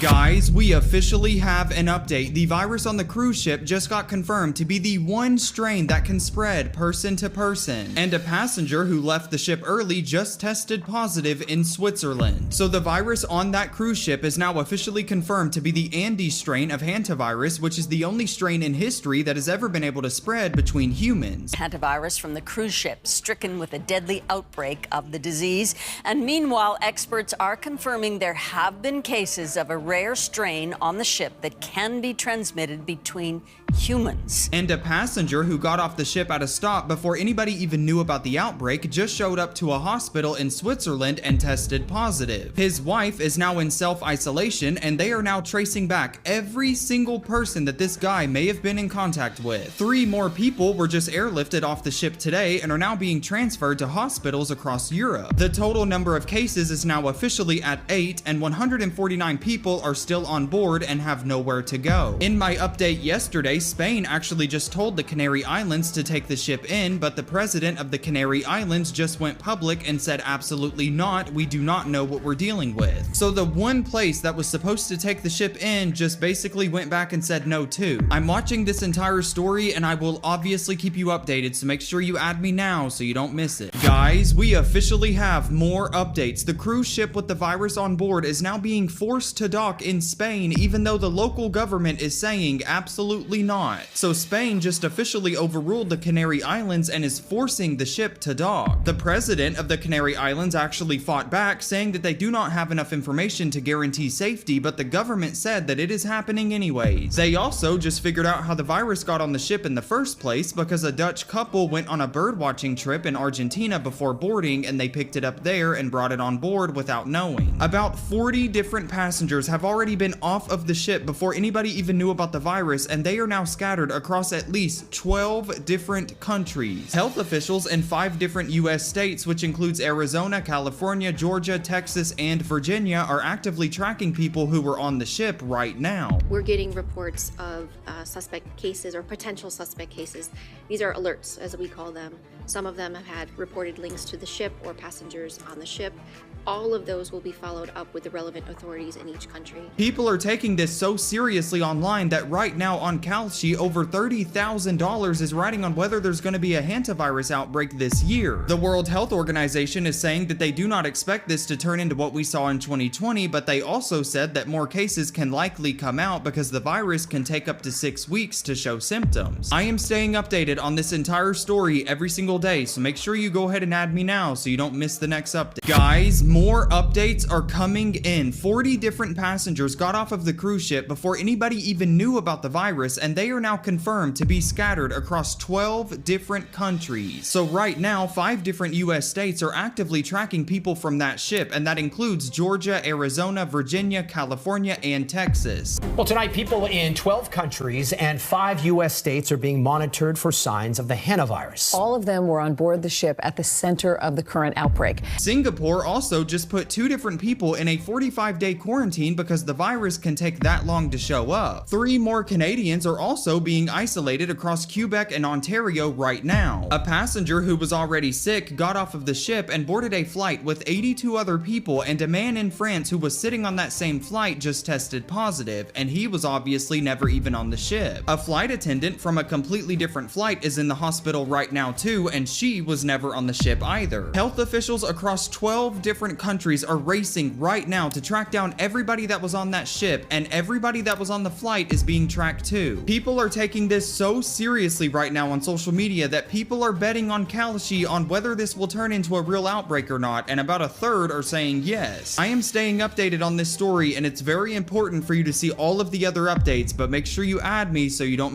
Guys, we officially have an update. The virus on the cruise ship just got confirmed to be the one strain that can spread person to person. And a passenger who left the ship early just tested positive in Switzerland. So the virus on that cruise ship is now officially confirmed to be the Andes strain of hantavirus, which is the only strain in history that has ever been able to spread between humans. Hantavirus from the cruise ship stricken with a deadly outbreak of the disease. And meanwhile, experts are confirming there have been cases of a rare strain on the ship that can be transmitted between humans. And a passenger who got off the ship at a stop before anybody even knew about the outbreak just showed up to a hospital in Switzerland and tested positive. His wife is now in self-isolation, and they are now tracing back every single person that this guy may have been in contact with. 3 more people were just airlifted off the ship today and are now being transferred to hospitals across Europe. The total number of cases is now officially at 8, and 149 people are still on board and have nowhere to go. In my update yesterday, Spain actually just told the Canary Islands to take the ship in, but the president of the Canary Islands just went public and said absolutely not, we do not know what we're dealing with. So the one place that was supposed to take the ship in just basically went back and said no too. I'm watching this entire story and I will obviously keep you updated, so make sure you add me now so you don't miss it. Guys, we officially have more updates. The cruise ship with the virus on board is now being forced to dock in Spain, even though the local government is saying absolutely not. So Spain just officially overruled the Canary Islands and is forcing the ship to dock. The president of the Canary Islands actually fought back, saying that they do not have enough information to guarantee safety, but the government said that it is happening anyways. They also just figured out how the virus got on the ship in the first place because a Dutch couple went on a birdwatching trip in Argentina before boarding, and they picked it up there and brought it on board without knowing. About 40 different passengers have already been off of the ship before anybody even knew about the virus, and they are now scattered across at least 12 different countries. Health officials in 5 different US states, which includes Arizona, California, Georgia, Texas, and Virginia, are actively tracking people who were on the ship right now. We're getting reports of suspect cases or potential suspect cases. These are alerts, as we call them. Some of them have had reported links to the ship or passengers on the ship. All of those will be followed up with the relevant authorities in each country. People are taking this so seriously online that right now on Kalshi, over $30,000 is riding on whether there's going to be a hantavirus outbreak this year. The World Health Organization is saying that they do not expect this to turn into what we saw in 2020, but they also said that more cases can likely come out because the virus can take up to 6 weeks to show symptoms. I am staying updated on this entire story every single day, so make sure you go ahead and add me now so you don't miss the next update. Guys, more updates are coming in. 40 different passengers got off of the cruise ship before anybody even knew about the virus, and they are now confirmed to be scattered across 12 different countries. So right now, 5 different US states are actively tracking people from that ship, and that includes Georgia, Arizona, Virginia, California, and Texas. Well, tonight, people in 12 countries and 5 US states are being monitored for signs of the hantavirus. All of them were on board the ship at the center of the current outbreak. Singapore also just put 2 different people in a 45-day quarantine because the virus can take that long to show up. 3 more Canadians are also being isolated across Quebec and Ontario right now. A passenger who was already sick got off of the ship and boarded a flight with 82 other people, and a man in France who was sitting on that same flight just tested positive, and he was obviously never even on the ship. A flight attendant from a completely different flight is in the hospital right now too, and she was never on the ship either. Health officials across 12 different countries are racing right now to track down everybody that was on that ship, and everybody that was on the flight is being tracked too. People are taking this so seriously right now on social media that people are betting on Kalshi on whether this will turn into a real outbreak or not, and about a third are saying yes. I am staying updated on this story, and it's very important for you to see all of the other updates, but make sure you add me so you don't